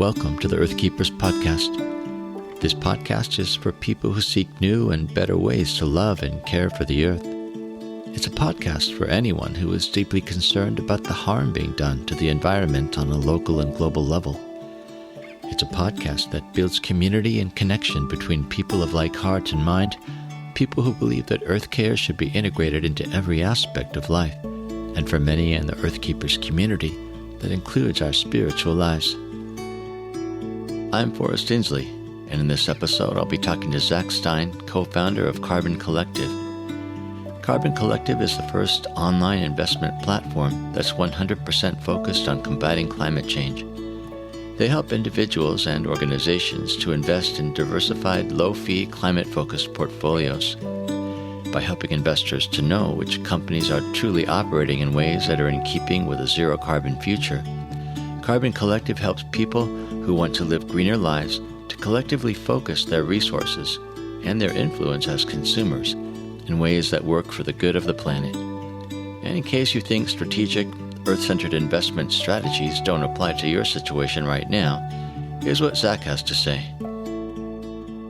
Welcome to the Earth Keepers podcast. This podcast is for people who seek new and better ways to love and care for the earth. It's a podcast for anyone who is deeply concerned about the harm being done to the environment on a local and global level. It's a podcast that builds community and connection between people of like heart and mind, people who believe that earth care should be integrated into every aspect of life, and for many in the Earth Keepers community, that includes our spiritual lives. I'm Forrest, and in this episode I'll be talking to Zach Stein, co-founder of Carbon Collective. Carbon Collective is the first online investment platform that's 100% focused on combating climate change. They help individuals and organizations to invest in diversified, low-fee, climate-focused portfolios. By helping investors to know which companies are truly operating in ways that are in keeping with a zero-carbon future, Carbon Collective helps people who want to live greener lives to collectively focus their resources and their influence as consumers in ways that work for the good of the planet. And in case you think strategic, earth-centered investment strategies don't apply to your situation right now, here's what Zach has to say.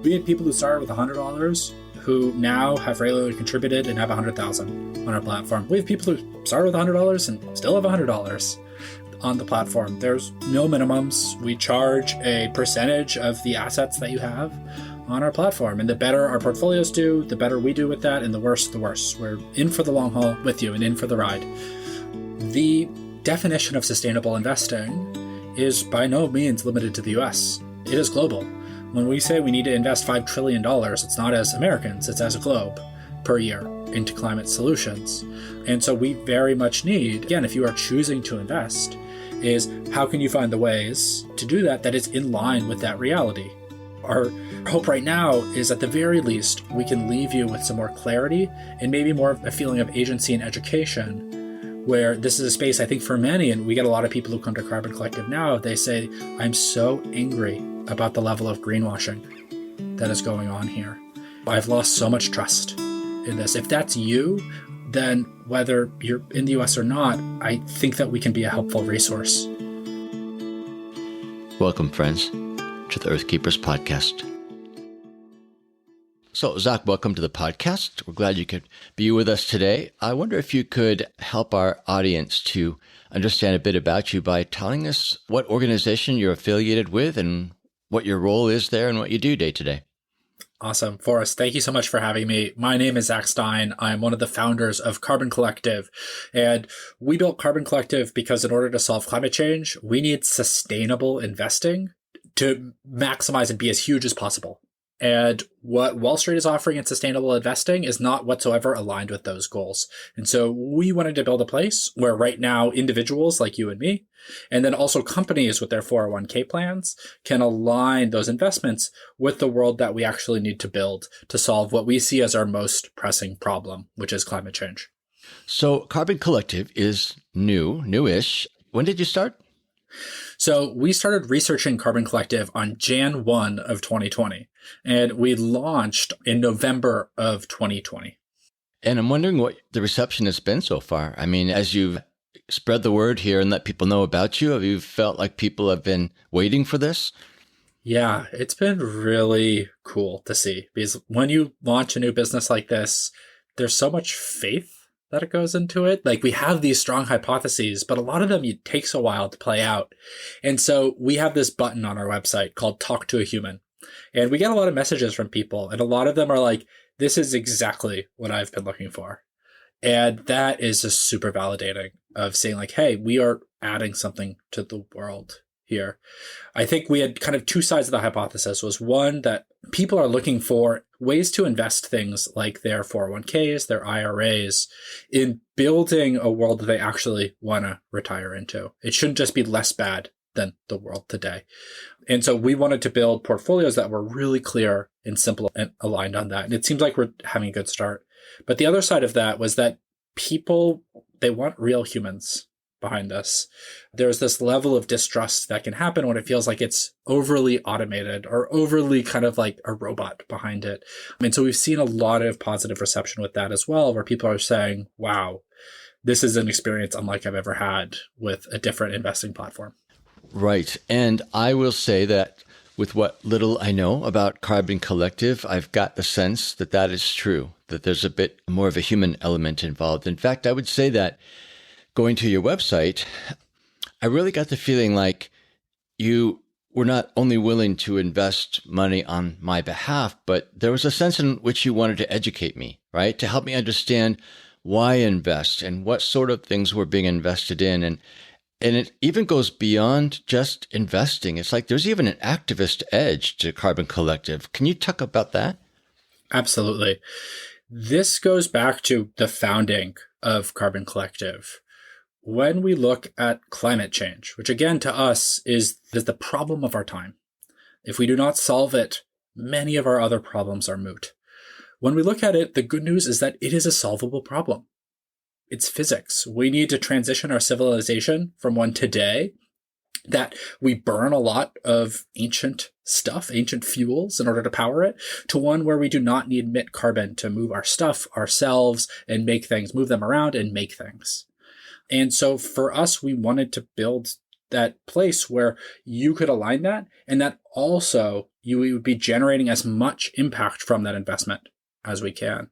We had people who started with $100 who now have regularly contributed and have $100,000 on our platform. We have people who started with $100 and still have $100 on the platform. There's no minimums. We charge a percentage of the assets that you have on our platform. And the better our portfolios do, the better we do with that, and the worse, the worse. We're in for the long haul with you and in for the ride. The definition of sustainable investing is by no means limited to the US. It is global. When we say we need to invest $5 trillion, it's not as Americans, it's as a globe per year into climate solutions. And so we very much need, again, if you are choosing to invest, is how can you find the ways to do that is in line with that reality? Our hope right now is at the very least, we can leave you with some more clarity and maybe more of a feeling of agency and education, where this is a space I think for many, and we get a lot of people who come to Carbon Collective now, they say, I'm so angry about the level of greenwashing that is going on here. I've lost so much trust in this. If that's you, then whether you're in the US or not, I think that we can be a helpful resource. Welcome, friends, to the Earth Keepers podcast. So, Zach, welcome to the podcast. We're glad you could be with us today. I wonder if you could help our audience to understand a bit about you by telling us what organization you're affiliated with and what your role is there and what you do day to day. Awesome. Forrest, thank you so much for having me. My name is Zach Stein. I'm one of the founders of Carbon Collective. And we built Carbon Collective because in order to solve climate change, we need sustainable investing to maximize and be as huge as possible. And what Wall Street is offering in sustainable investing is not whatsoever aligned with those goals. And so we wanted to build a place where right now individuals like you and me, and then also companies with their 401k plans can align those investments with the world that we actually need to build to solve what we see as our most pressing problem, which is climate change. So Carbon Collective is newish. When did you start? So we started researching Carbon Collective on Jan 1 of 2020, and we launched in November of 2020. And I'm wondering what the reception has been so far. I mean, as you've spread the word here and let people know about you, have you felt like people have been waiting for this? Yeah, it's been really cool to see, because when you launch a new business like this, there's so much faith that it goes into it. Like, we have these strong hypotheses, but a lot of them it takes a while to play out. And so we have this button on our website called Talk to a Human. And we get a lot of messages from people, and a lot of them are like, this is exactly what I've been looking for. And that is just super validating of saying like, hey, we are adding something to the world here. I think we had kind of two sides of the hypothesis. Was one, that people are looking for ways to invest things like their 401ks, their IRAs, in building a world that they actually want to retire into. It shouldn't just be less bad than the world today. And so we wanted to build portfolios that were really clear and simple and aligned on that. And it seems like we're having a good start. But the other side of that was that people, they want real humans behind us. There's this level of distrust that can happen when it feels like it's overly automated or overly kind of like a robot behind it. And so we've seen a lot of positive reception with that as well, where people are saying, wow, this is an experience unlike I've ever had with a different investing platform. Right. And I will say that with what little I know about Carbon Collective, I've got the sense that that is true, that there's a bit more of a human element involved. In fact, I would say that going to your website, I really got the feeling like you were not only willing to invest money on my behalf, but there was a sense in which you wanted to educate me, right? To help me understand why invest and what sort of things were being invested in. And it even goes beyond just investing. It's like there's even an activist edge to Carbon Collective. Can you talk about that? Absolutely. This goes back to the founding of Carbon Collective. When we look at climate change, which again to us is the problem of our time, if we do not solve it, many of our other problems are moot. When we look at it, the good news is that it is a solvable problem. It's physics. We need to transition our civilization from one today that we burn a lot of ancient stuff, ancient fuels in order to power it, to one where we do not need emit carbon to move our stuff ourselves and make things, move them around and make things. And so for us, we wanted to build that place where you could align that and that also you would be generating as much impact from that investment as we can.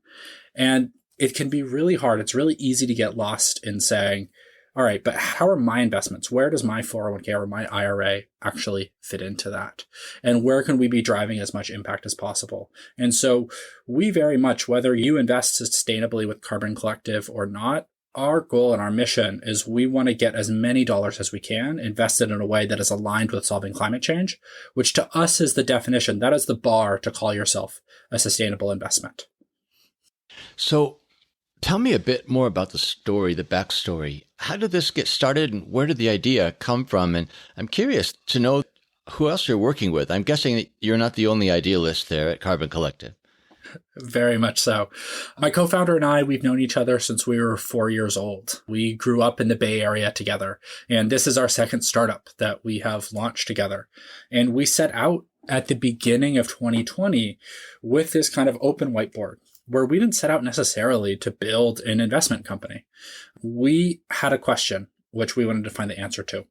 And it can be really hard. It's really easy to get lost in saying, all right, but how are my investments? Where does my 401k or my IRA actually fit into that? And where can we be driving as much impact as possible? And so we very much, whether you invest sustainably with Carbon Collective or not, our goal and our mission is we want to get as many dollars as we can invested in a way that is aligned with solving climate change, which to us is the definition. That is the bar to call yourself a sustainable investment. So tell me a bit more about the story, the backstory. How did this get started and where did the idea come from? And I'm curious to know who else you're working with. I'm guessing that you're not the only idealist there at Carbon Collective. Very much so. My co-founder and I, we've known each other since we were 4 years old. We grew up in the Bay Area together, and this is our second startup that we have launched together. And we set out at the beginning of 2020 with this kind of open whiteboard where we didn't set out necessarily to build an investment company. We had a question, which we wanted to find the answer to,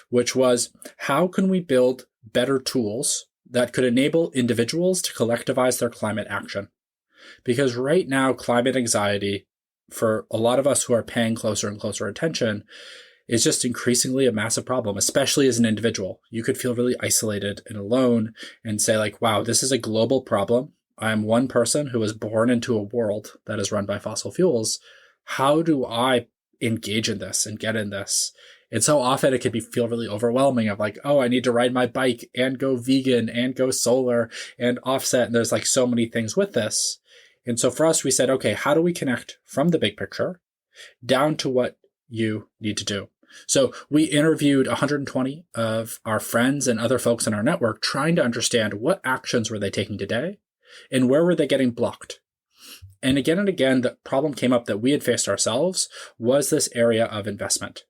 which was, how can we build better tools that could enable individuals to collectivize their climate action? Because right now, climate anxiety, for a lot of us who are paying closer and closer attention, is just increasingly a massive problem, especially as an individual. You could feel really isolated and alone and say like, wow, this is a global problem. I am one person who was born into a world that is run by fossil fuels. How do I engage in this and get in this? And so often it can feel really overwhelming of like, oh, I need to ride my bike and go vegan and go solar and offset. And there's like so many things with this. And so for us, we said, okay, how do we connect from the big picture down to what you need to do? So we interviewed 120 of our friends and other folks in our network trying to understand what actions were they taking today and where were they getting blocked. And again, the problem came up that we had faced ourselves was this area of investment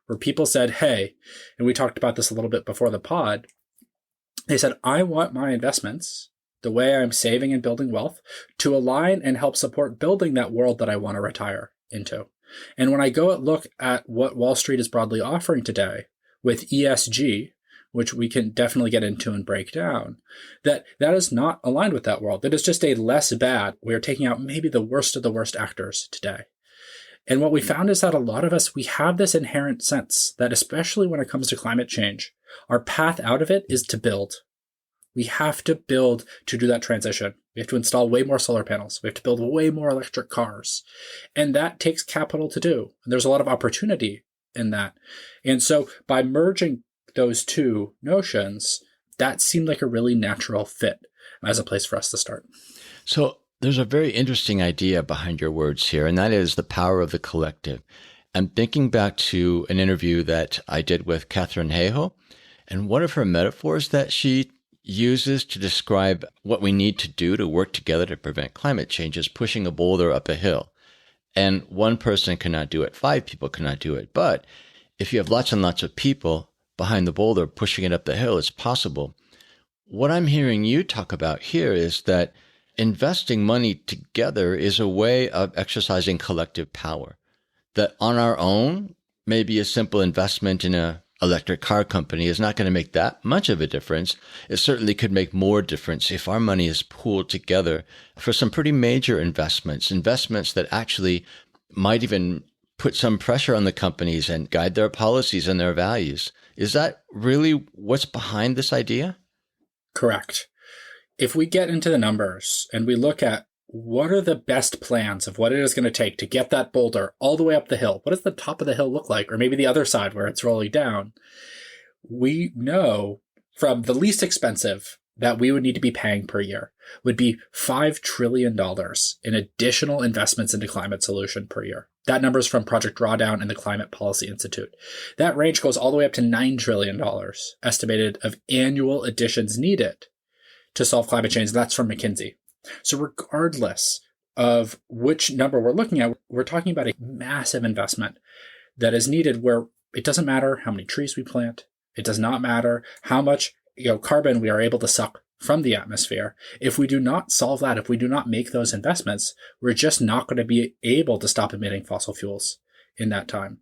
where people said, hey, and we talked about this a little bit before the pod, they said, I want my investments, the way I'm saving and building wealth, to align and help support building that world that I want to retire into. And when I go and look at what Wall Street is broadly offering today with ESG, which we can definitely get into and break down, that is not aligned with that world. That is just a less bad. We are taking out maybe the worst of the worst actors today. And what we found is that a lot of us, we have this inherent sense that especially when it comes to climate change, our path out of it is to build. We have to build to do that transition. We have to install way more solar panels. We have to build way more electric cars. And that takes capital to do. And there's a lot of opportunity in that. And so by merging those two notions, that seemed like a really natural fit as a place for us to start. So there's a very interesting idea behind your words here, and that is the power of the collective. I'm thinking back to an interview that I did with Katharine Hayhoe, and one of her metaphors that she uses to describe what we need to do to work together to prevent climate change is pushing a boulder up a hill. And one person cannot do it, 5 people cannot do it. But if you have lots and lots of people behind the boulder pushing it up the hill, it's possible. What I'm hearing you talk about here is that investing money together is a way of exercising collective power. That on our own, maybe a simple investment in a electric car company is not going to make that much of a difference. It certainly could make more difference if our money is pooled together for some pretty major investments that actually might even put some pressure on the companies and guide their policies and their values. Is that really what's behind this idea? Correct. If we get into the numbers and we look at what are the best plans of what it is going to take to get that boulder all the way up the hill, what does the top of the hill look like? Or maybe the other side where it's rolling down. We know from the least expensive that we would need to be paying per year would be $5 trillion in additional investments into climate solution per year. That number is from Project Drawdown and the Climate Policy Institute. That range goes all the way up to $9 trillion estimated of annual additions needed to solve climate change. That's from McKinsey. So regardless of which number we're looking at, we're talking about a massive investment that is needed where it doesn't matter how many trees we plant. It does not matter how much carbon we are able to suck from the atmosphere. If we do not solve that, if we do not make those investments, we're just not going to be able to stop emitting fossil fuels in that time.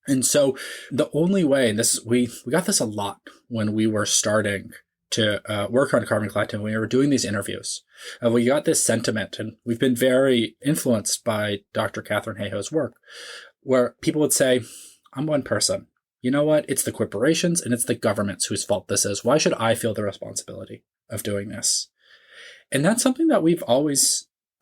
And so the only way, and this we got this a lot when we were starting to work on Carbon Collective, when we were doing these interviews. We got this sentiment, and we've been very influenced by Dr. Catherine Hayhoe's work, where people would say, I'm one person. You know what? It's the corporations and it's the governments whose fault this is. Why should I feel the responsibility of doing this? And that's something that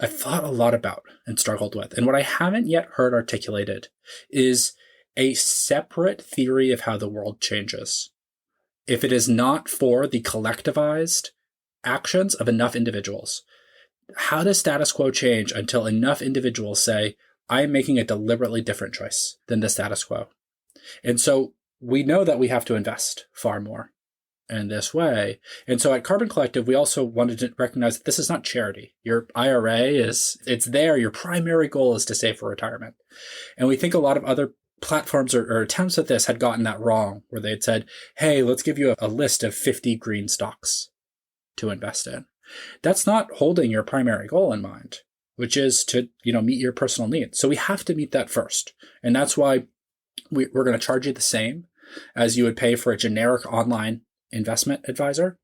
I've thought a lot about and struggled with. And what I haven't yet heard articulated is a separate theory of how the world changes. If it is not for the collectivized actions of enough individuals, how does status quo change until enough individuals say, I am making a deliberately different choice than the status quo? And so we know that we have to invest far more in this way. And so at Carbon Collective, we also wanted to recognize that this is not charity. Your IRA it's there. Your primary goal is to save for retirement. And we think a lot of other platforms or attempts at this had gotten that wrong, where they had said, hey, let's give you a list of 50 green stocks to invest in. That's not holding your primary goal in mind, which is to, meet your personal needs. So we have to meet that first. And that's why we're going to charge you the same as you would pay for a generic online investment advisor.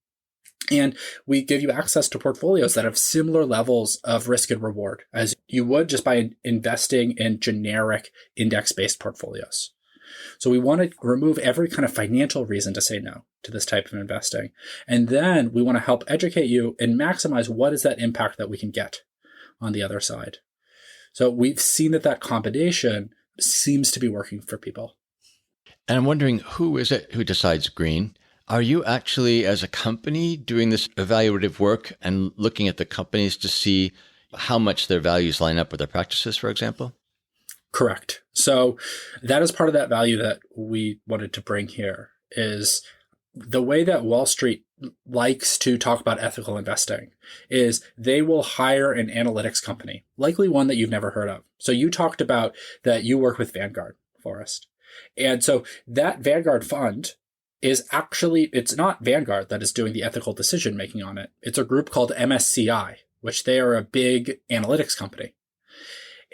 And we give you access to portfolios that have similar levels of risk and reward as you would just by investing in generic index-based portfolios. So we want to remove every kind of financial reason to say no to this type of investing. And then we want to help educate you and maximize what is that impact that we can get on the other side. So we've seen that combination seems to be working for people. And I'm wondering, who is it who decides green? Are you actually, as a company, doing this evaluative work and looking at the companies to see how much their values line up with their practices, for example? Correct. So that is part of that value that we wanted to bring here, is the way that Wall Street likes to talk about ethical investing is they will hire an analytics company, likely one that you've never heard of. So you talked about that you work with Vanguard, Forrest. And so that Vanguard fund is actually, it's not Vanguard that is doing the ethical decision making on it. It's a group called MSCI, which they are a big analytics company.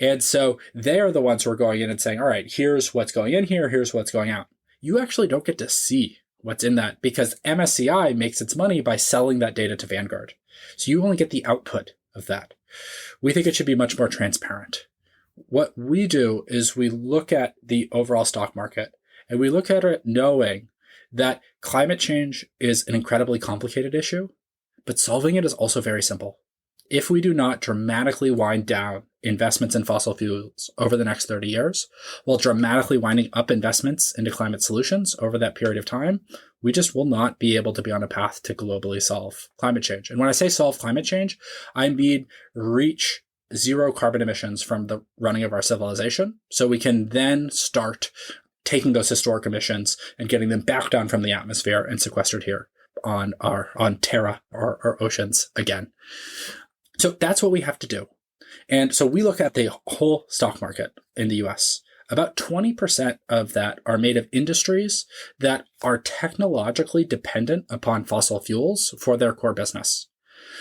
And so they are the ones who are going in and saying, all right, here's what's going in here, here's what's going out. You actually don't get to see what's in that because MSCI makes its money by selling that data to Vanguard. So you only get the output of that. We think it should be much more transparent. What we do is we look at the overall stock market and we look at it knowing that climate change is an incredibly complicated issue, but solving it is also very simple. If we do not dramatically wind down investments in fossil fuels over the next 30 years, while dramatically winding up investments into climate solutions over that period of time, we just will not be able to be on a path to globally solve climate change. And when I say solve climate change, I mean reach zero carbon emissions from the running of our civilization, so we can then start taking those historic emissions and getting them back down from the atmosphere and sequestered here on Terra, our oceans again. So that's what we have to do. And so we look at the whole stock market in the US. About 20% of that are made of industries that are technologically dependent upon fossil fuels for their core business.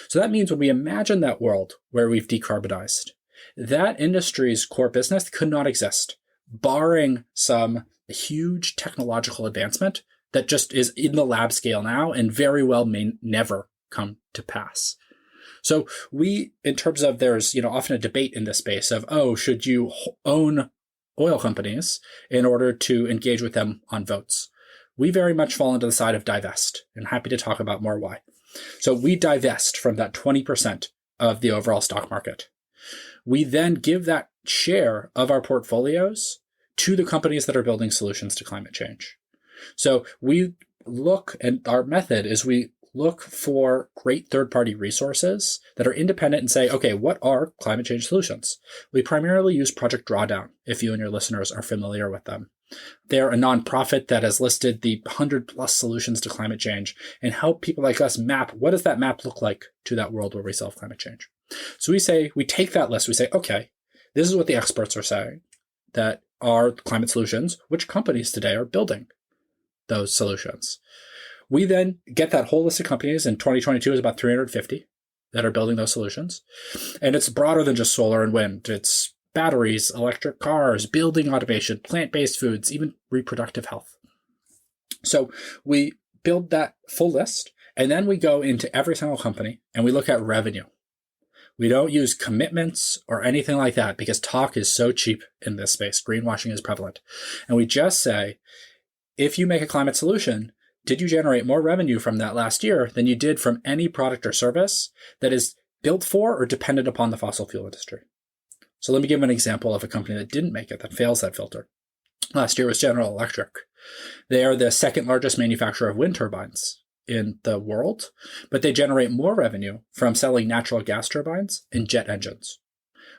So that means when we imagine that world where we've decarbonized, that industry's core business could not exist, barring some a huge technological advancement that just is in the lab scale now and very well may never come to pass. So we, in terms of there's, often a debate in this space of, should you own oil companies in order to engage with them on votes? We very much fall into the side of divest, and happy to talk about more why. So we divest from that 20% of the overall stock market. We then give that share of our portfolios to the companies that are building solutions to climate change. So we look, and our method is we look for great third-party resources that are independent and say, okay, what are climate change solutions? We primarily use Project Drawdown, if you and your listeners are familiar with them. They're a nonprofit that has listed the 100+ solutions to climate change and help people like us map, what does that map look like to that world where we solve climate change? So we take that list, we say, okay, this is what the experts are saying that are climate solutions. Which companies today are building those solutions? We then get that whole list of companies. In 2022 is about 350 that are building those solutions. And it's broader than just solar and wind. It's batteries, electric cars, building automation, plant-based foods, even reproductive health. So we build that full list, and then we go into every single company and we look at revenue. We don't use commitments or anything like that because talk is so cheap in this space. Greenwashing is prevalent. And we just say, if you make a climate solution, did you generate more revenue from that last year than you did from any product or service that is built for or dependent upon the fossil fuel industry? So let me give an example of a company that didn't make it, that fails that filter. Last year was General Electric. They are the second largest manufacturer of wind turbines in the world, but they generate more revenue from selling natural gas turbines and jet engines.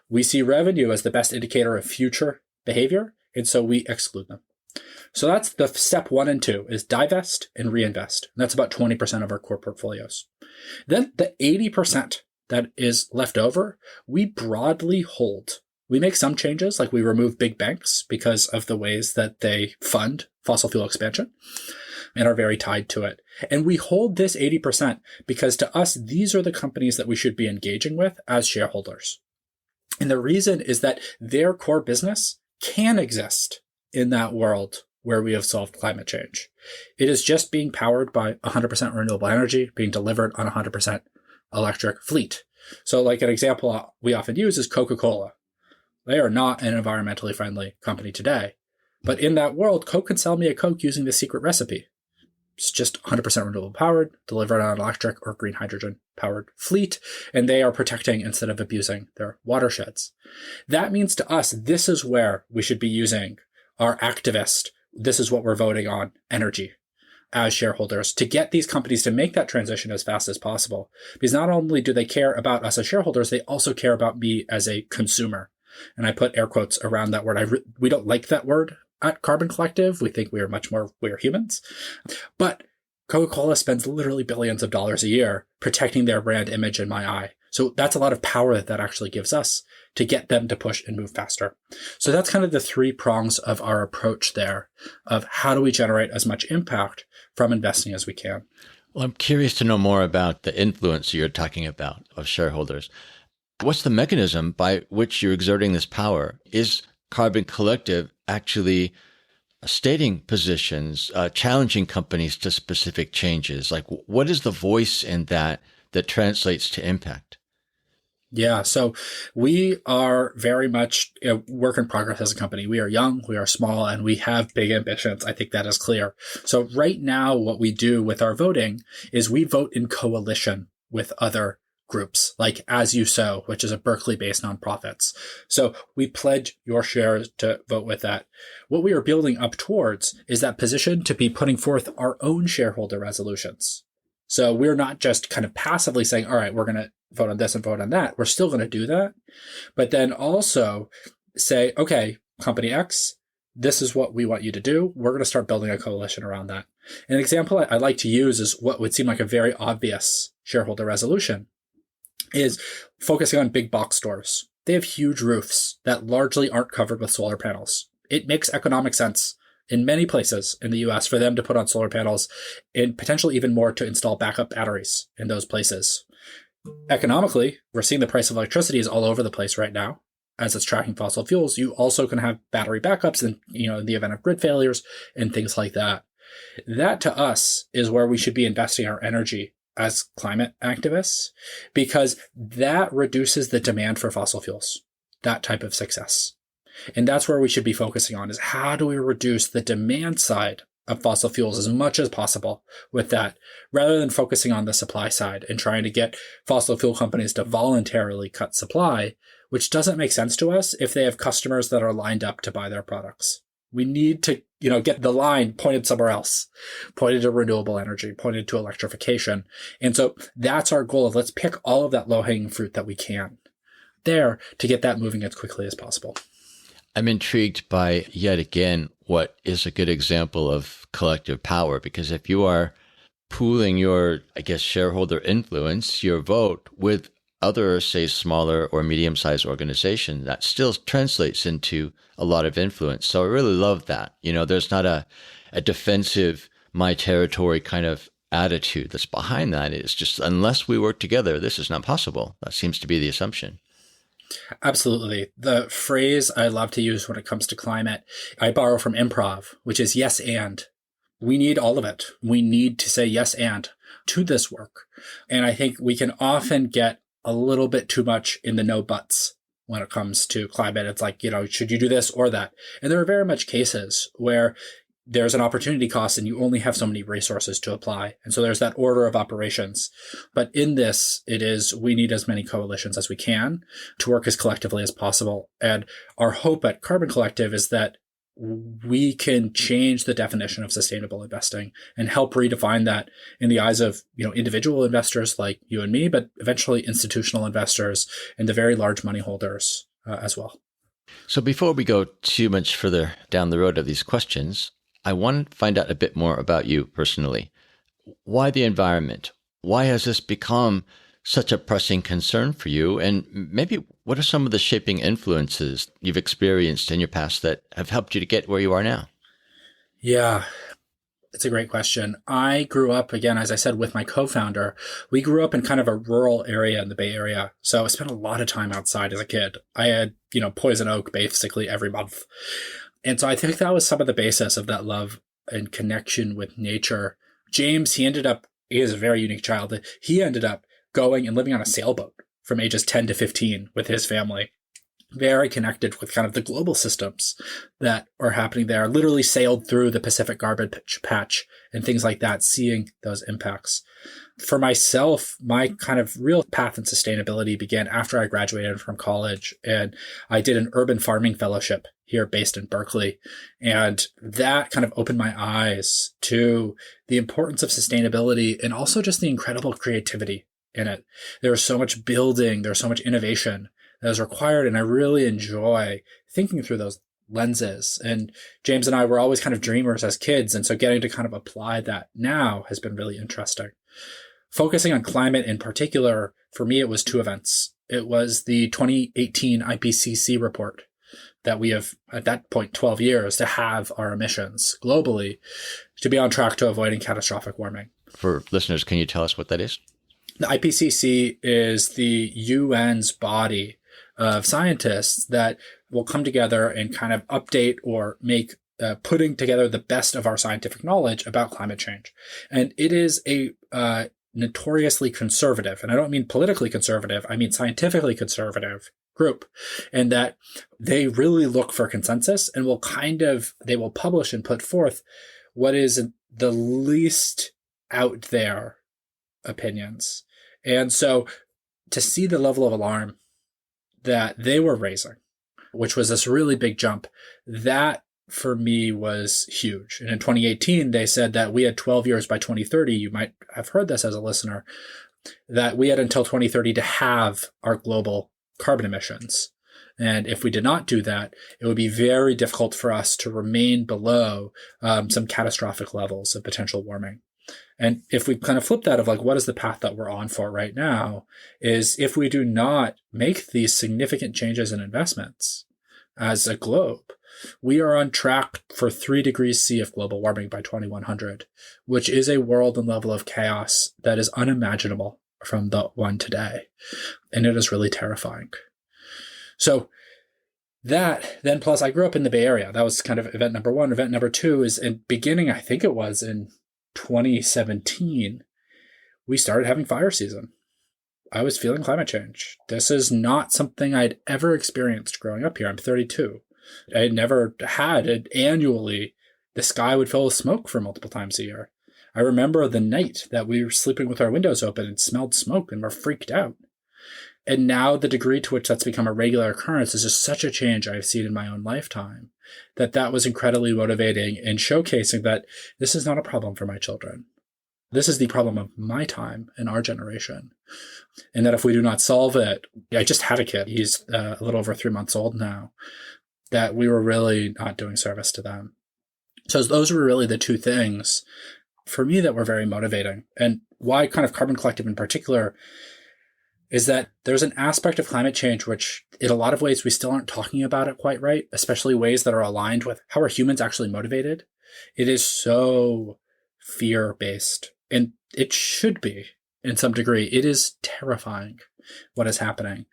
We see revenue as the best indicator of future behavior, and so we exclude them. So that's the step 1 and 2 is divest and reinvest. And that's about 20% of our core portfolios. Then the 80% that is left over, we broadly hold. We make some changes, like we remove big banks because of the ways that they fund fossil fuel expansion and are very tied to it. And we hold this 80% because to us, these are the companies that we should be engaging with as shareholders. And the reason is that their core business can exist in that world where we have solved climate change. It is just being powered by 100% renewable energy, being delivered on 100% electric fleet. So like an example we often use is Coca-Cola. They are not an environmentally friendly company today. But in that world, Coke can sell me a Coke using the secret recipe. It's just 100% renewable powered, delivered on an electric or green hydrogen powered fleet, and they are protecting instead of abusing their watersheds. That means to us, this is where we should be using our activist, this is what we're voting on, energy as shareholders to get these companies to make that transition as fast as possible. Because not only do they care about us as shareholders, they also care about me as a consumer. And I put air quotes around that word. We don't like that word at Carbon Collective. We think we are humans. But Coca-Cola spends literally billions of dollars a year protecting their brand image in my eye. So that's a lot of power that actually gives us to get them to push and move faster. So that's kind of the 3 prongs of our approach there of how do we generate as much impact from investing as we can. Well, I'm curious to know more about the influence you're talking about of shareholders. What's the mechanism by which you're exerting this power? Is Carbon Collective actually stating positions, challenging companies to specific changes? Like, what is the voice in that translates to impact? Yeah, so we are very much a work in progress as a company. We are young, we are small, and we have big ambitions. I think that is clear. So right now, what we do with our voting is we vote in coalition with other groups like As You Sow, which is a Berkeley-based nonprofits. So we pledge your shares to vote with that. What we are building up towards is that position to be putting forth our own shareholder resolutions. So we're not just kind of passively saying, all right, we're going to vote on this and vote on that. We're still going to do that. But then also say, okay, company X, this is what we want you to do. We're going to start building a coalition around that. An example I like to use is what would seem like a very obvious shareholder resolution is focusing on big box stores. They have huge roofs that largely aren't covered with solar panels. It makes economic sense in many places in the US for them to put on solar panels and potentially even more to install backup batteries in those places. Economically, we're seeing the price of electricity is all over the place right now. as it's tracking fossil fuels, you also can have battery backups in the event of grid failures and things like that. That to us is where we should be investing our energy as climate activists, because that reduces the demand for fossil fuels, that type of success. And that's where we should be focusing on, is how do we reduce the demand side of fossil fuels as much as possible with that, rather than focusing on the supply side and trying to get fossil fuel companies to voluntarily cut supply, which doesn't make sense to us if they have customers that are lined up to buy their products. We need to, get the line pointed somewhere else, pointed to renewable energy, pointed to electrification. And so that's our goal of let's pick all of that low-hanging fruit that we can there to get that moving as quickly as possible. I'm intrigued by, yet again, what is a good example of collective power, because if you are pooling your, shareholder influence, your vote with other, say, smaller or medium-sized organizations, that still translates into a lot of influence. So I really love that. There's not a defensive, my territory kind of attitude that's behind that. It's just, unless we work together, this is not possible. That seems to be the assumption. Absolutely. The phrase I love to use when it comes to climate, I borrow from improv, which is yes and. We need all of it. We need to say yes and to this work. And I think we can often get a little bit too much in the no buts when it comes to climate. It's like, should you do this or that? And there are very much cases where there's an opportunity cost and you only have so many resources to apply. And so there's that order of operations. But in this, we need as many coalitions as we can to work as collectively as possible. And our hope at Carbon Collective is that we can change the definition of sustainable investing and help redefine that in the eyes of, individual investors like you and me, but eventually institutional investors and the very large money holders as well. So before we go too much further down the road of these questions, I want to find out a bit more about you personally. Why the environment? Why has this become such a pressing concern for you? And maybe what are some of the shaping influences you've experienced in your past that have helped you to get where you are now? Yeah, it's a great question. I grew up, again, as I said, with my co-founder. We grew up in kind of a rural area in the Bay Area. So I spent a lot of time outside as a kid. I had, poison oak basically every month. And so I think that was some of the basis of that love and connection with nature. James, he is a very unique child. He ended up going and living on a sailboat from ages 10 to 15 with his family. Very connected with kind of the global systems that are happening there. Literally sailed through the Pacific garbage patch and things like that, seeing those impacts. For myself, my kind of real path in sustainability began after I graduated from college, and I did an urban farming fellowship here based in Berkeley. And that kind of opened my eyes to the importance of sustainability and also just the incredible creativity in it. There's so much building, there's so much innovation that is required, and I really enjoy thinking through those lenses. And James and I were always kind of dreamers as kids, and so getting to kind of apply that now has been really interesting. Focusing on climate in particular, for me, it was two events. It was the 2018 IPCC report that we have, at that point, 12 years to have our emissions globally to be on track to avoiding catastrophic warming. For listeners, can you tell us what that is? The IPCC is the UN's body of scientists that will come together and kind of update or make putting together the best of our scientific knowledge about climate change. And it is a notoriously conservative, and I don't mean politically conservative, I mean scientifically conservative group, and that they really look for consensus and they will publish and put forth what is the least out there opinions. And so to see the level of alarm that they were raising, which was this really big jump, that for me was huge. And in 2018, they said that we had 12 years by 2030. You might have heard this as a listener, that we had until 2030 to have our global carbon emissions. And if we did not do that, it would be very difficult for us to remain below some catastrophic levels of potential warming. And if we kind of flip that of like, what is the path that we're on for right now, is if we do not make these significant changes in investments as a globe, we are on track for 3 degrees C of global warming by 2100, which is a world and level of chaos that is unimaginable from the one today. And it is really terrifying. So That, then plus I grew up in the Bay Area. That was kind of event number one. Event number two is I think it was in 2017, we started having fire season. I was feeling climate change. This is not something I'd ever experienced growing up here. I'm 32. I had never had it annually. The sky would fill with smoke for multiple times a year. I remember the night that we were sleeping with our windows open and smelled smoke and were freaked out. And now the degree to which that's become a regular occurrence is just such a change I've seen in my own lifetime that was incredibly motivating and showcasing that this is not a problem for my children. This is the problem of my time and our generation. And that if we do not solve it, I just had a kid. He's a little over 3 months old now, that we were really not doing service to them. So those were really the two things for me that were very motivating. And why kind of Carbon Collective in particular is that there's an aspect of climate change which in a lot of ways we still aren't talking about it quite right, especially ways that are aligned with how are humans actually motivated. It is so fear-based, and it should be in some degree. It is terrifying what is happening,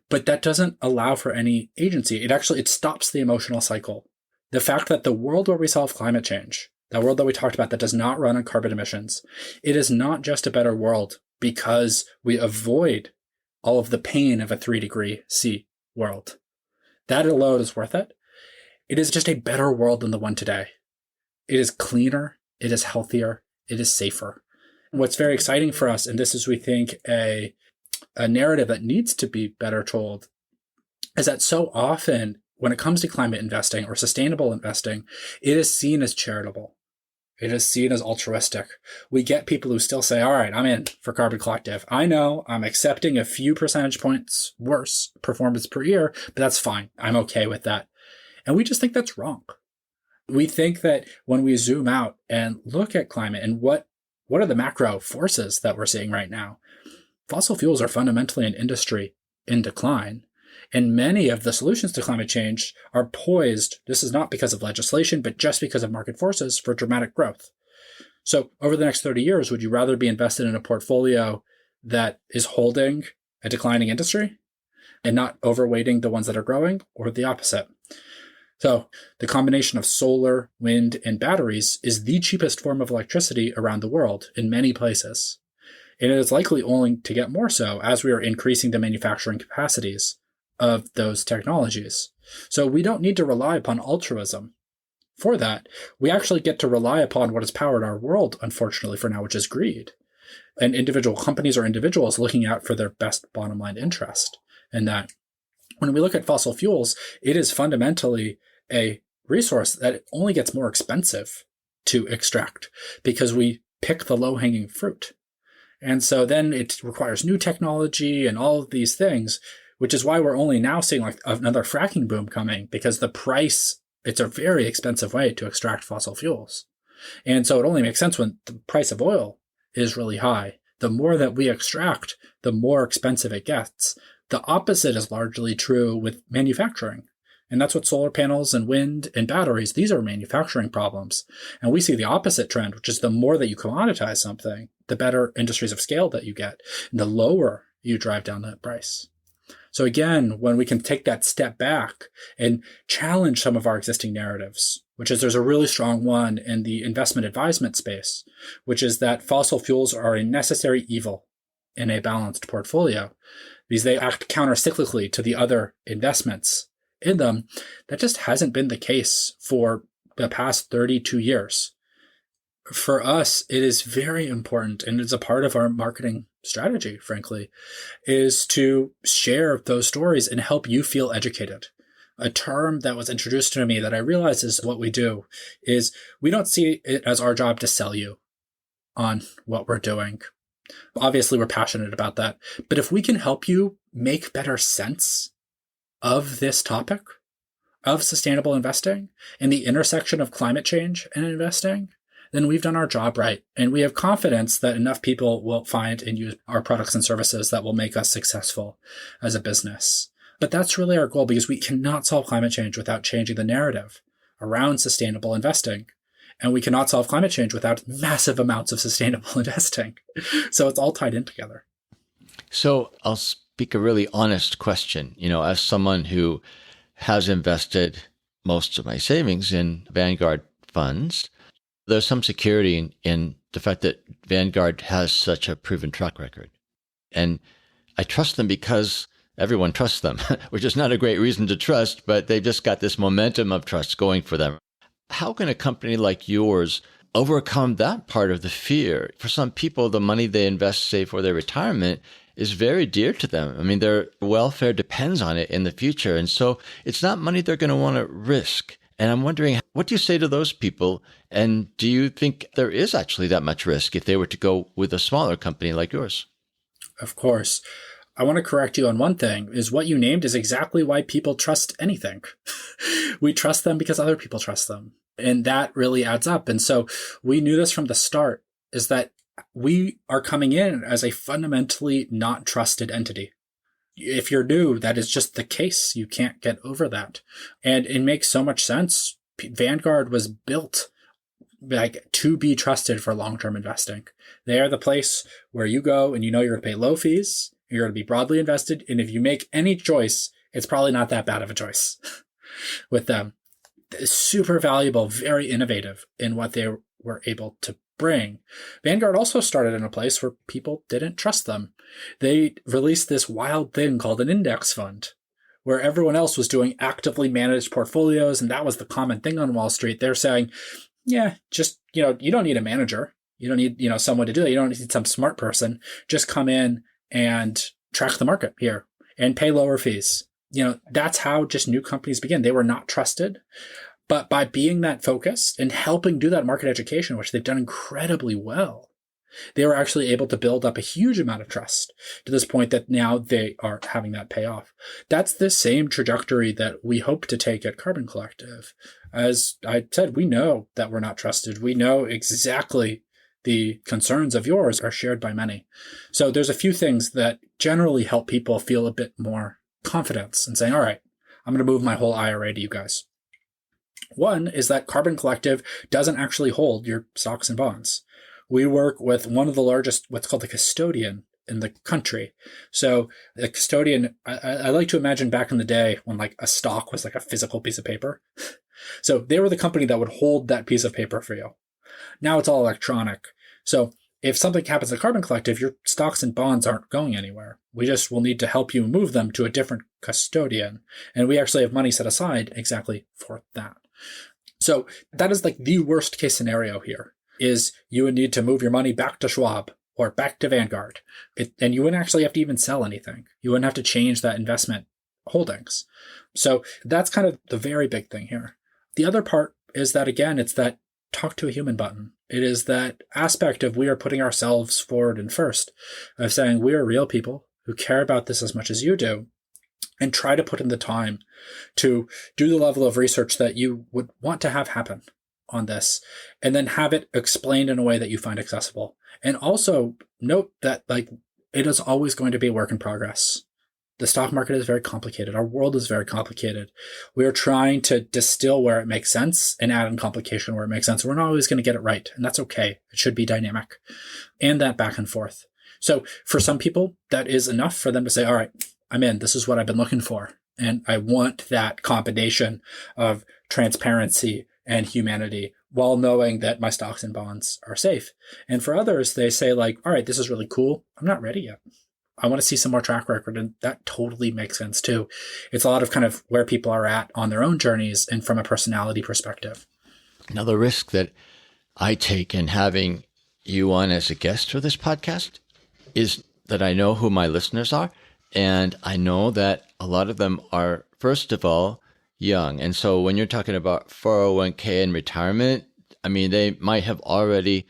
but that doesn't allow for any agency. It stops the emotional cycle. The fact that the world where we solve climate change, that world that we talked about that does not run on carbon emissions, it is not just a better world because we avoid all of the pain of a 3-degree C world. That alone is worth it. It is just a better world than the one today. It is cleaner, it is healthier, it is safer. And what's very exciting for us, and this is, we think, a narrative that needs to be better told, is that so often when it comes to climate investing or sustainable investing, it is seen as charitable. It is seen as altruistic. We get people who still say, all right, I'm in for Carbon Collective. I know I'm accepting a few percentage points worse performance per year, but that's fine. I'm okay with that. And we just think that's wrong. We think that when we zoom out and look at climate and what are the macro forces that we're seeing right now, fossil fuels are fundamentally an industry in decline. And many of the solutions to climate change are poised, this is not because of legislation, but just because of market forces, for dramatic growth. So over the next 30 years, would you rather be invested in a portfolio that is holding a declining industry and not overweighting the ones that are growing, or the opposite? So the combination of solar, wind, and batteries is the cheapest form of electricity around the world in many places. And it is likely only to get more so as we are increasing the manufacturing capacities of those technologies. So we don't need to rely upon altruism for that. We actually get to rely upon what has powered our world, unfortunately for now, which is greed. And individual companies or individuals looking out for their best bottom line interest. And that when we look at fossil fuels, it is fundamentally a resource that only gets more expensive to extract because we pick the low-hanging fruit. And so then it requires new technology and all of these things, which is why we're only now seeing like another fracking boom coming, because the price, it's a very expensive way to extract fossil fuels. And so it only makes sense when the price of oil is really high. The more that we extract, the more expensive it gets. The opposite is largely true with manufacturing. And that's what solar panels and wind and batteries, these are manufacturing problems. And we see the opposite trend, which is the more that you commoditize something, the better industries of scale that you get, and the lower you drive down that price. So again, when we can take that step back and challenge some of our existing narratives, which is there's a really strong one in the investment advisement space, which is that fossil fuels are a necessary evil in a balanced portfolio because they act counter-cyclically to the other investments in them. That just hasn't been the case for the past 32 years. For us, it is very important, and it's a part of our marketing strategy, frankly, is to share those stories and help you feel educated. A term that was introduced to me that I realize is what we do is we don't see it as our job to sell you on what we're doing. Obviously, we're passionate about that. But if we can help you make better sense of this topic, of sustainable investing, and the intersection of climate change and investing, then we've done our job right. And we have confidence that enough people will find and use our products and services that will make us successful as a business. But that's really our goal, because we cannot solve climate change without changing the narrative around sustainable investing. And we cannot solve climate change without massive amounts of sustainable investing. So it's all tied in together. So I'll speak a really honest question, as someone who has invested most of my savings in Vanguard funds. There's some security in the fact that Vanguard has such a proven track record. And I trust them because everyone trusts them, which is not a great reason to trust, but they've just got this momentum of trust going for them. How can a company like yours overcome that part of the fear? For some people, the money they invest, say, for their retirement is very dear to them. I mean, their welfare depends on it in the future. And so it's not money they're going to want to risk. And I'm wondering, what do you say to those people? And do you think there is actually that much risk if they were to go with a smaller company like yours? Of course. I want to correct you on one thing, is what you named is exactly why people trust anything. We trust them because other people trust them. And that really adds up. And so we knew this from the start, is that we are coming in as a fundamentally not trusted entity. If you're new, that is just the case. You can't get over that. And it makes so much sense. Vanguard was built to be trusted for long-term investing. They are the place where you go and you know you're going to pay low fees, you're going to be broadly invested, and if you make any choice, it's probably not that bad of a choice with them. It's super valuable, very innovative in what they were able to bring. Vanguard also started in a place where people didn't trust them. They released this wild thing called an index fund, where everyone else was doing actively managed portfolios, and that was the common thing on Wall Street. They're saying, yeah, just, you don't need a manager. You don't need, someone to do it. You don't need some smart person. Just come in and track the market here and pay lower fees. That's how just new companies begin. They were not trusted. But by being that focused and helping do that market education, which they've done incredibly well, they were actually able to build up a huge amount of trust to this point that now they are having that pay off. That's the same trajectory that we hope to take at Carbon Collective. As I said, we know that we're not trusted. We know exactly the concerns of yours are shared by many. So there's a few things that generally help people feel a bit more confidence in saying, all right, I'm going to move my whole IRA to you guys. One is that Carbon Collective doesn't actually hold your stocks and bonds. We work with one of the largest, what's called the custodian in the country. So the custodian, I like to imagine back in the day when a stock was a physical piece of paper. So they were the company that would hold that piece of paper for you. Now it's all electronic. So if something happens at Carbon Collective, your stocks and bonds aren't going anywhere. We just will need to help you move them to a different custodian. And we actually have money set aside exactly for that. So that is the worst case scenario here, is you would need to move your money back to Schwab or back to Vanguard. And you wouldn't actually have to even sell anything. You wouldn't have to change that investment holdings. So that's kind of the very big thing here. The other part is that, again, it's that talk to a human button. It is that aspect of we are putting ourselves forward and first, of saying we are real people who care about this as much as you do, and try to put in the time to do the level of research that you would want to have happen on this, and then have it explained in a way that you find accessible. And also note that it is always going to be a work in progress. The stock market is very complicated. Our world is very complicated. We are trying to distill where it makes sense and add in complication where it makes sense. We're not always going to get it right, and that's okay. It should be dynamic, and that back and forth. So for some people, that is enough for them to say, all right, I'm in. This is what I've been looking for. And I want that combination of transparency and humanity while knowing that my stocks and bonds are safe. And for others, they say all right, this is really cool. I'm not ready yet. I want to see some more track record. And that totally makes sense too. It's a lot of kind of where people are at on their own journeys and from a personality perspective. Now, the risk that I take in having you on as a guest for this podcast is that I know who my listeners are. And I know that a lot of them are, first of all, young. And so when you're talking about 401k and retirement, I mean, they might have already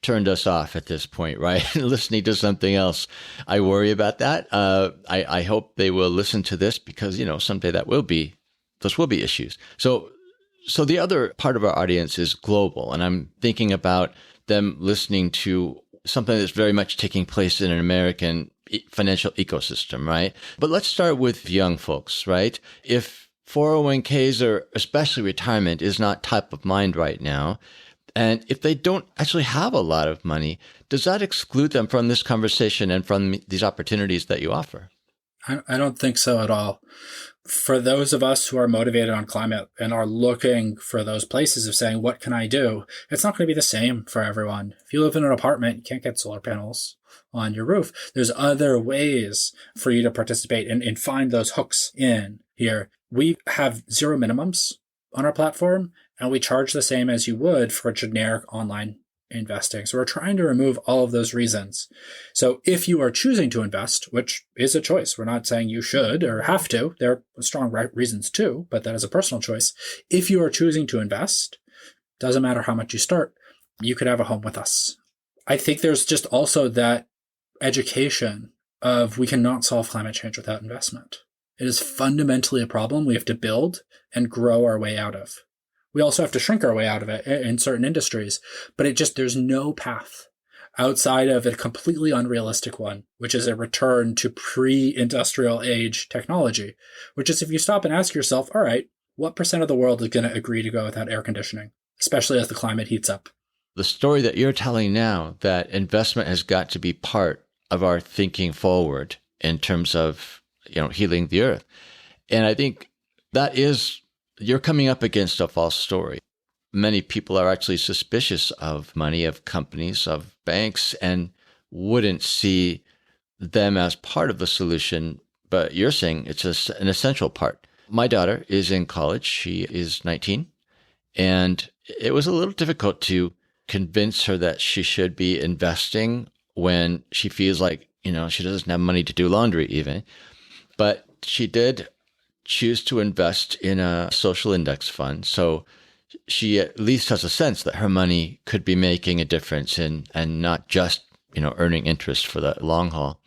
turned us off at this point, right? Listening to something else. I worry about that. I hope they will listen to this because, someday those will be issues. So the other part of our audience is global. And I'm thinking about them listening to something that's very much taking place in an American financial ecosystem, right? But let's start with young folks, right? If 401ks or especially retirement is not top of mind right now, and if they don't actually have a lot of money, does that exclude them from this conversation and from these opportunities that you offer? I don't think so at all. for those of us who are motivated on climate and are looking for those places of saying, what can I do? It's not going to be the same for everyone. If you live in an apartment, you can't get solar panels on your roof. There's other ways for you to participate and find those hooks in here. We have zero minimums on our platform, and we charge the same as you would for generic online investing. So we're trying to remove all of those reasons. So if you are choosing to invest, which is a choice, we're not saying you should or have to, there are strong reasons too, but that is a personal choice. If you are choosing to invest, doesn't matter how much you start, you could have a home with us. I think there's just also that education of we cannot solve climate change without investment. It is fundamentally a problem we have to build and grow our way out of. We also have to shrink our way out of it in certain industries, but there's no path outside of a completely unrealistic one, which is a return to pre-industrial age technology, which is if you stop and ask yourself, all right, what % of the world is going to agree to go without air conditioning, especially as the climate heats up? The story that you're telling now, that investment has got to be part of our thinking forward in terms of, healing the earth. And I think that is, you're coming up against a false story. Many people are actually suspicious of money, of companies, of banks, and wouldn't see them as part of the solution. But you're saying it's an essential part. My daughter is in college. She is 19. And it was a little difficult to convince her that she should be investing when she feels like, she doesn't have money to do laundry even. But she did choose to invest in a social index fund. So she at least has a sense that her money could be making a difference and not just, earning interest for the long haul.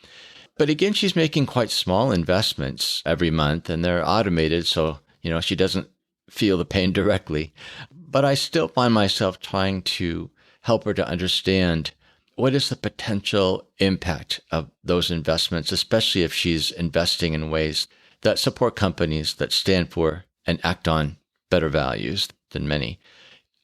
But again, she's making quite small investments every month and they're automated. So, she doesn't feel the pain directly. But I still find myself trying to help her to understand what is the potential impact of those investments, especially if she's investing in ways that support companies that stand for and act on better values than many.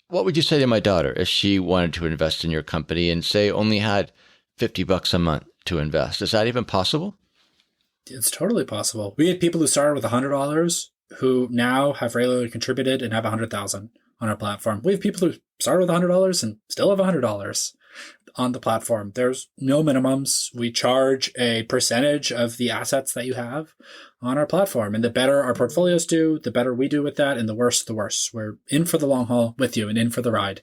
What would you say to my daughter if she wanted to invest in your company and say only had $50 a month to invest? Is that even possible? It's totally possible. We had people who started with $100 who now have regularly contributed and have $100,000 on our platform. We have people who started with $100 and still have $100 on the platform. There's no minimums. We charge a percentage of the assets that you have on our platform. And the better our portfolios do, the better we do with that. And the worse, the worse. We're in for the long haul with you and in for the ride.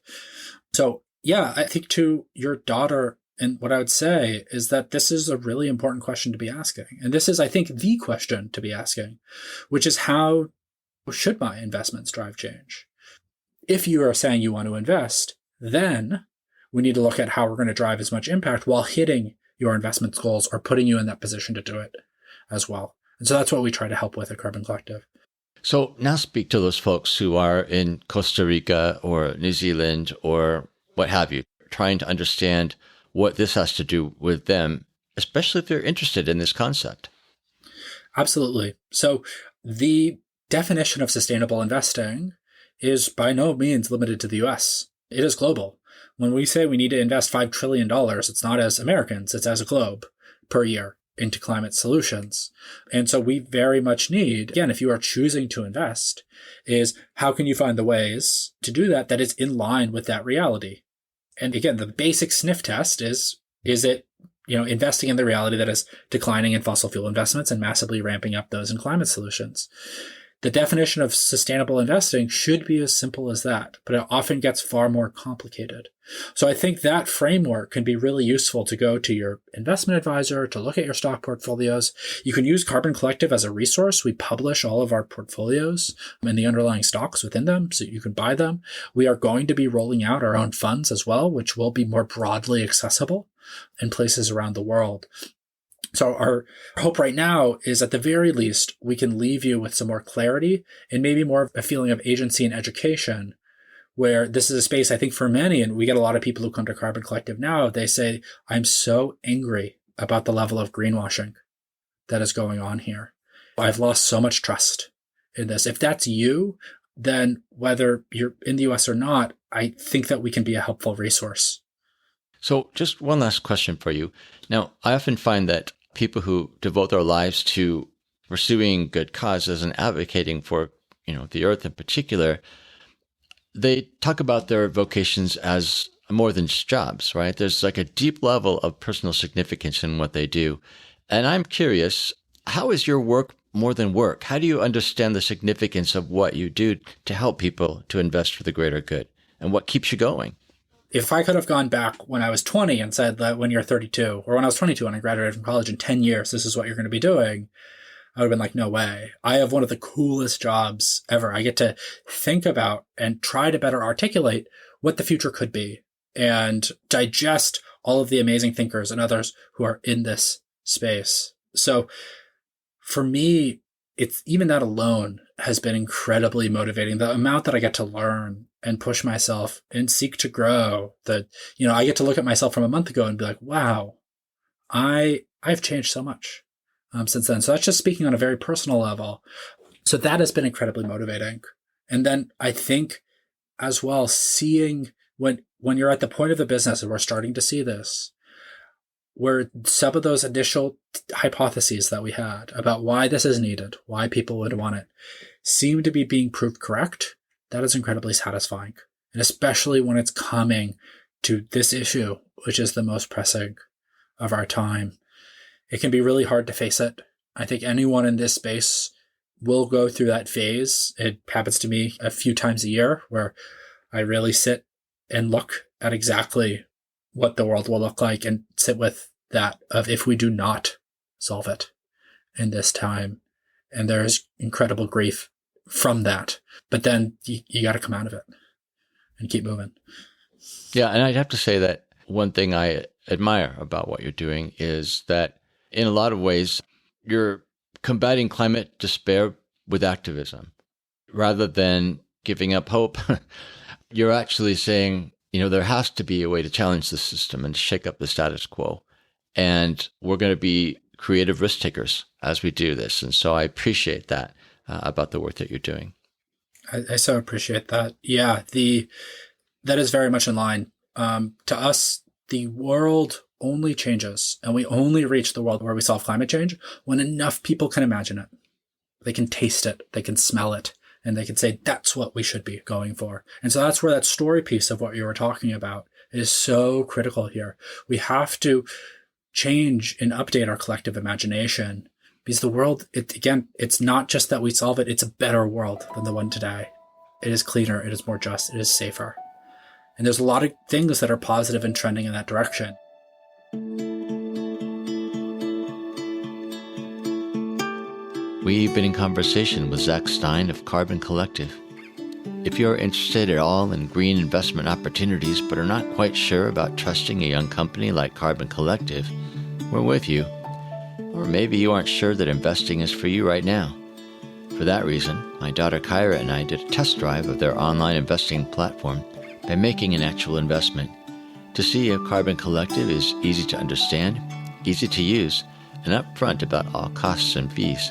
So yeah, I think to your daughter, and what I would say is that this is a really important question to be asking. And this is, I think, the question to be asking, which is how should my investments drive change? If you are saying you want to invest, then we need to look at how we're going to drive as much impact while hitting your investment goals or putting you in that position to do it as well. And so that's what we try to help with at Carbon Collective. So now speak to those folks who are in Costa Rica or New Zealand or what have you, trying to understand what this has to do with them, especially if they're interested in this concept. Absolutely. So the definition of sustainable investing is by no means limited to the US. It is global. When we say we need to invest $5 trillion, it's not as Americans, it's as a globe per year into climate solutions. And so we very much need, again, if you are choosing to invest, is how can you find the ways to do that is in line with that reality? And again, the basic sniff test is it, investing in the reality that is declining in fossil fuel investments and massively ramping up those in climate solutions? The definition of sustainable investing should be as simple as that, but it often gets far more complicated. So I think that framework can be really useful to go to your investment advisor, to look at your stock portfolios. You can use Carbon Collective as a resource. We publish all of our portfolios and the underlying stocks within them, so you can buy them. We are going to be rolling out our own funds as well, which will be more broadly accessible in places around the world. So our hope right now is at the very least, we can leave you with some more clarity and maybe more of a feeling of agency and education, where this is a space I think for many, and we get a lot of people who come to Carbon Collective now, they say, I'm so angry about the level of greenwashing that is going on here. I've lost so much trust in this. If that's you, then whether you're in the US or not, I think that we can be a helpful resource. So just one last question for you. Now, I often find that people who devote their lives to pursuing good causes and advocating for, the earth in particular, they talk about their vocations as more than just jobs, right? There's like a deep level of personal significance in what they do. And I'm curious, how is your work more than work? How do you understand the significance of what you do to help people to invest for the greater good? And what keeps you going? If I could have gone back when I was 20 and said that when you're 32, or when I was 22 and I graduated from college, in 10 years, this is what you're going to be doing, I would have been like, no way. I have one of the coolest jobs ever. I get to think about and try to better articulate what the future could be and digest all of the amazing thinkers and others who are in this space. So for me, it's even that alone has been incredibly motivating. The amount that I get to learn and push myself and seek to grow, that, I get to look at myself from a month ago and be like, wow, I've changed so much since then. So that's just speaking on a very personal level. So that has been incredibly motivating. And then I think as well, seeing when you're at the point of the business and we're starting to see this, where some of those initial hypotheses that we had about why this is needed, why people would want it, seem to be being proved correct, that is incredibly satisfying. And especially when it's coming to this issue, which is the most pressing of our time. It can be really hard to face it. I think anyone in this space will go through that phase. It happens to me a few times a year where I really sit and look at exactly what the world will look like and sit with that of if we do not solve it in this time. And there's incredible grief from that. But then you got to come out of it and keep moving. Yeah. And I'd have to say that one thing I admire about what you're doing is that in a lot of ways, you're combating climate despair with activism. Rather than giving up hope, you're actually saying, there has to be a way to challenge the system and shake up the status quo. And we're going to be creative risk takers as we do this. And so I appreciate that about the work that you're doing. I so appreciate that. Yeah, that is very much in line. To us, the world only changes, and we only reach the world where we solve climate change when enough people can imagine it. They can taste it, they can smell it, and they can say, that's what we should be going for. And so that's where that story piece of what you were talking about is so critical here. We have to change and update our collective imagination because the world, it's not just that we solve it, it's a better world than the one today. It is cleaner, it is more just, it is safer. And there's a lot of things that are positive and trending in that direction. We've been in conversation with Zach Stein of Carbon Collective. If you're interested at all in green investment opportunities but are not quite sure about trusting a young company like Carbon Collective, we're with you. Or maybe you aren't sure that investing is for you right now. For that reason, my daughter Kyra and I did a test drive of their online investing platform by making an actual investment to see if Carbon Collective is easy to understand, easy to use, and upfront about all costs and fees.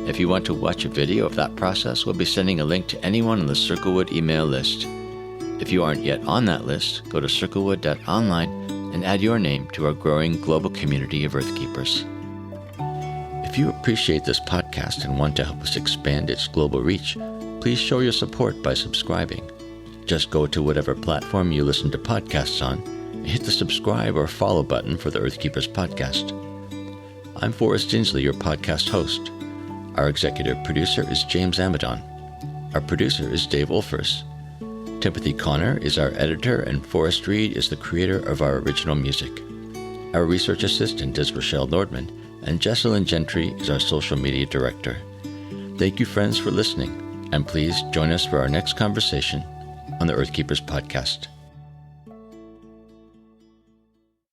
If you want to watch a video of that process, we'll be sending a link to anyone on the Circlewood email list. If you aren't yet on that list, go to circlewood.online and add your name to our growing global community of Earthkeepers. If you appreciate this podcast and want to help us expand its global reach, please show your support by subscribing. Just go to whatever platform you listen to podcasts on and hit the subscribe or follow button for the Earthkeepers podcast. I'm Forrest Inslee, your podcast host. Our executive producer is James Amadon. Our producer is Dave Wolfers. Timothy Connor is our editor, and Forrest Reed is the creator of our original music. Our research assistant is Rochelle Nordman, and Jesselyn Gentry is our social media director. Thank you, friends, for listening, and please join us for our next conversation on the Earthkeepers podcast.